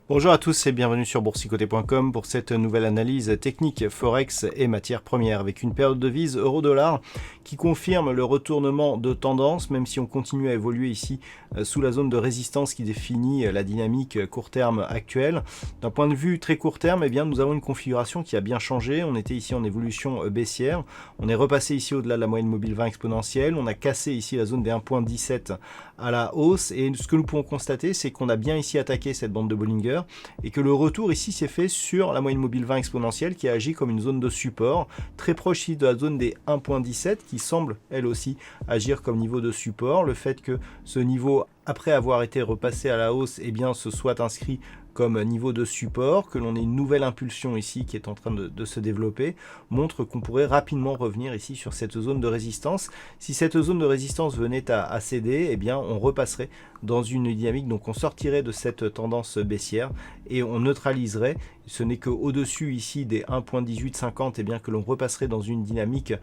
Bonjour à tous et bienvenue sur boursicoté.com pour cette nouvelle analyse technique Forex et matières premières avec une période de devise euro-dollar qui confirme le retournement de tendance même si on continue à évoluer ici sous la zone de résistance qui définit la dynamique court terme actuelle. D'un point de vue très court terme, eh bien, nous avons une configuration qui a bien changé. On était ici en évolution baissière. On est repassé ici au-delà de la moyenne mobile 20 exponentielle. On a cassé ici la zone des 1.17 à la hausse et ce que nous pouvons constater, c'est qu'on a bien ici attaqué cette bande de Bollinger et que le retour ici s'est fait sur la moyenne mobile 20 exponentielle qui agit comme une zone de support très proche ici de la zone des 1.17 qui semble elle aussi agir comme niveau de support. Le fait que ce niveau après avoir été repassé à la hausse, eh bien, se soit inscrit comme niveau de support, que l'on ait une nouvelle impulsion ici qui est en train de se développer, montre qu'on pourrait rapidement revenir ici sur cette zone de résistance. Si cette zone de résistance venait à céder, eh bien, on repasserait dans une dynamique, donc on sortirait de cette tendance baissière et on neutraliserait. Ce n'est qu'au-dessus ici des 1.1850 eh bien, que l'on repasserait dans une dynamique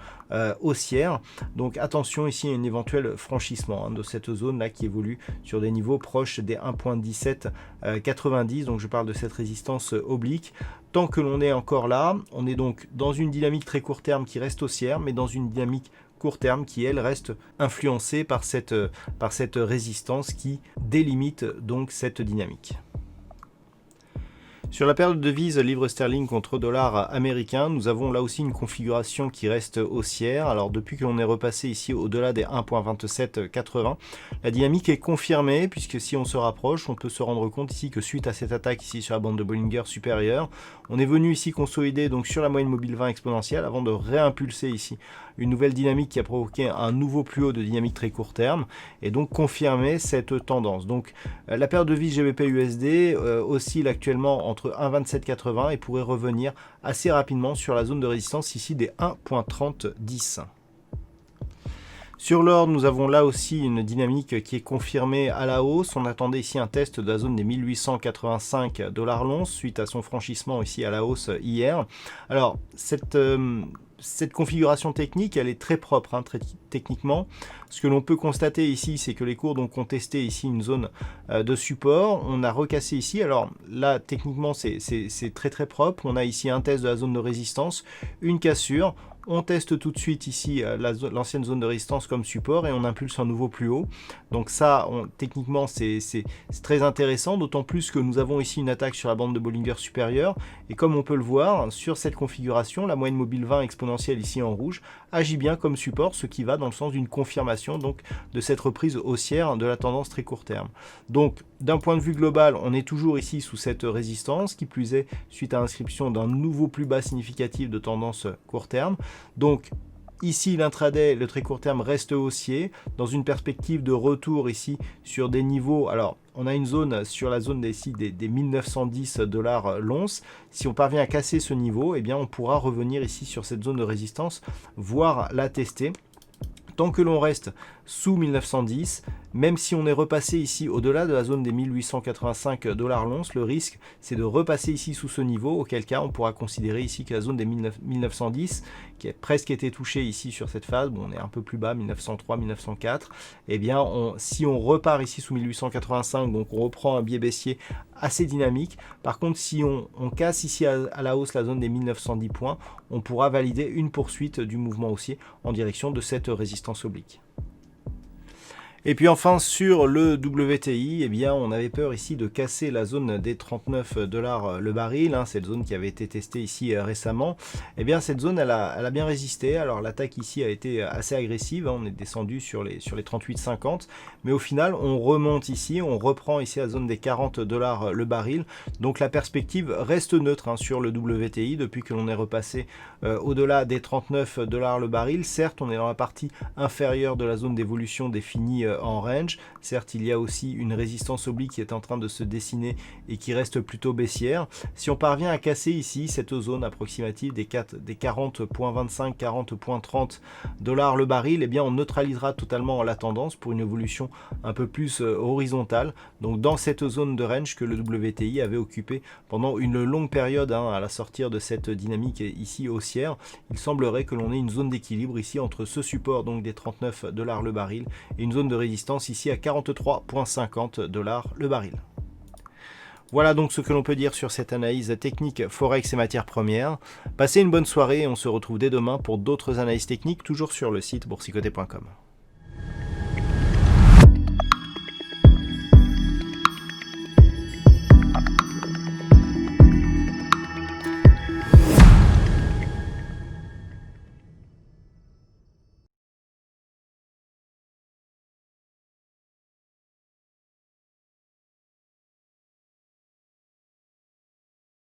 haussière. Donc attention ici à un éventuel franchissement de cette zone-là qui évolue sur des niveaux proches des 1.1790. Donc je parle de cette résistance oblique. Tant que l'on est encore là, on est donc dans une dynamique très court terme qui reste haussière, mais dans une dynamique court terme qui elle reste influencée par cette résistance qui délimite donc cette dynamique. Sur la paire de devises livre sterling contre dollar américain, nous avons là aussi une configuration qui reste haussière. Alors depuis que l'on est repassé ici au-delà des 1.2780, la dynamique est confirmée puisque si on se rapproche, on peut se rendre compte ici que suite à cette attaque ici sur la bande de Bollinger supérieure, on est venu ici consolider donc sur la moyenne mobile 20 exponentielle avant de réimpulser ici une nouvelle dynamique qui a provoqué un nouveau plus haut de dynamique très court terme et donc confirmer cette tendance. Donc la paire de devises GBP USD oscille actuellement entre 1,2780 et pourrait revenir assez rapidement sur la zone de résistance ici des 1.3010. Sur l'or, nous avons là aussi une dynamique qui est confirmée à la hausse. On attendait ici un test de la zone des 1885 $ l'once suite à son franchissement ici à la hausse hier. Alors, cette configuration technique, elle est très propre, très techniquement. Ce que l'on peut constater ici, c'est que les cours donc, ont testé ici une zone de support. On a recassé ici. Alors là, techniquement, c'est très propre. On a ici un test de la zone de résistance, une cassure. On teste tout de suite ici l'ancienne zone de résistance comme support et on impulse un nouveau plus haut. Donc ça, techniquement, c'est très intéressant, d'autant plus que nous avons ici une attaque sur la bande de Bollinger supérieure. Et comme on peut le voir, sur cette configuration, la moyenne mobile 20 exponentielle ici en rouge agit bien comme support, ce qui va dans le sens d'une confirmation donc, de cette reprise haussière de la tendance très court terme. Donc, d'un point de vue global, on est toujours ici sous cette résistance, qui plus est suite à l'inscription d'un nouveau plus bas significatif de tendance court terme. Donc, ici, l'intraday, le très court terme reste haussier, dans une perspective de retour ici sur des niveaux. Alors, on a une zone sur la zone des 1910 $ l'once. Si on parvient à casser ce niveau, eh bien, on pourra revenir ici sur cette zone de résistance, voire la tester. Tant que l'on reste sous 1910, même si on est repassé ici au-delà de la zone des 1885 $ l'once, le risque c'est de repasser ici sous ce niveau, auquel cas on pourra considérer ici que la zone des 1910, qui a presque été touchée ici sur cette phase, bon, on est un peu plus bas, 1903, 1904, eh bien si on repart ici sous 1885, donc on reprend un biais baissier assez dynamique. Par contre, si on casse ici à la hausse la zone des 1910 points, on pourra valider une poursuite du mouvement haussier en direction de cette résistance oblique. Et puis enfin sur le WTI, eh bien, on avait peur ici de casser la zone des 39 $ le baril, cette zone qui avait été testée ici récemment. Eh bien cette zone elle a bien résisté. Alors l'attaque ici a été assez agressive, on est descendu sur les 38,50, mais au final on remonte ici, on reprend ici la zone des 40 $ le baril. Donc la perspective reste neutre sur le WTI depuis que l'on est repassé au-delà des 39 $ le baril. Certes on est dans la partie inférieure de la zone d'évolution définie en range. Certes, il y a aussi une résistance oblique qui est en train de se dessiner et qui reste plutôt baissière. Si on parvient à casser ici cette zone approximative des 40.25, 40.30 dollars le baril, eh bien on neutralisera totalement la tendance pour une évolution un peu plus horizontale. Donc dans cette zone de range que le WTI avait occupé pendant une longue période à la sortie de cette dynamique ici haussière, il semblerait que l'on ait une zone d'équilibre ici entre ce support donc des 39 dollars le baril et une zone de résistance ici à 43.50 dollars le baril. Voilà donc ce que l'on peut dire sur cette analyse technique Forex et matières premières. Passez une bonne soirée et on se retrouve dès demain pour d'autres analyses techniques, toujours sur le site boursicoté.com.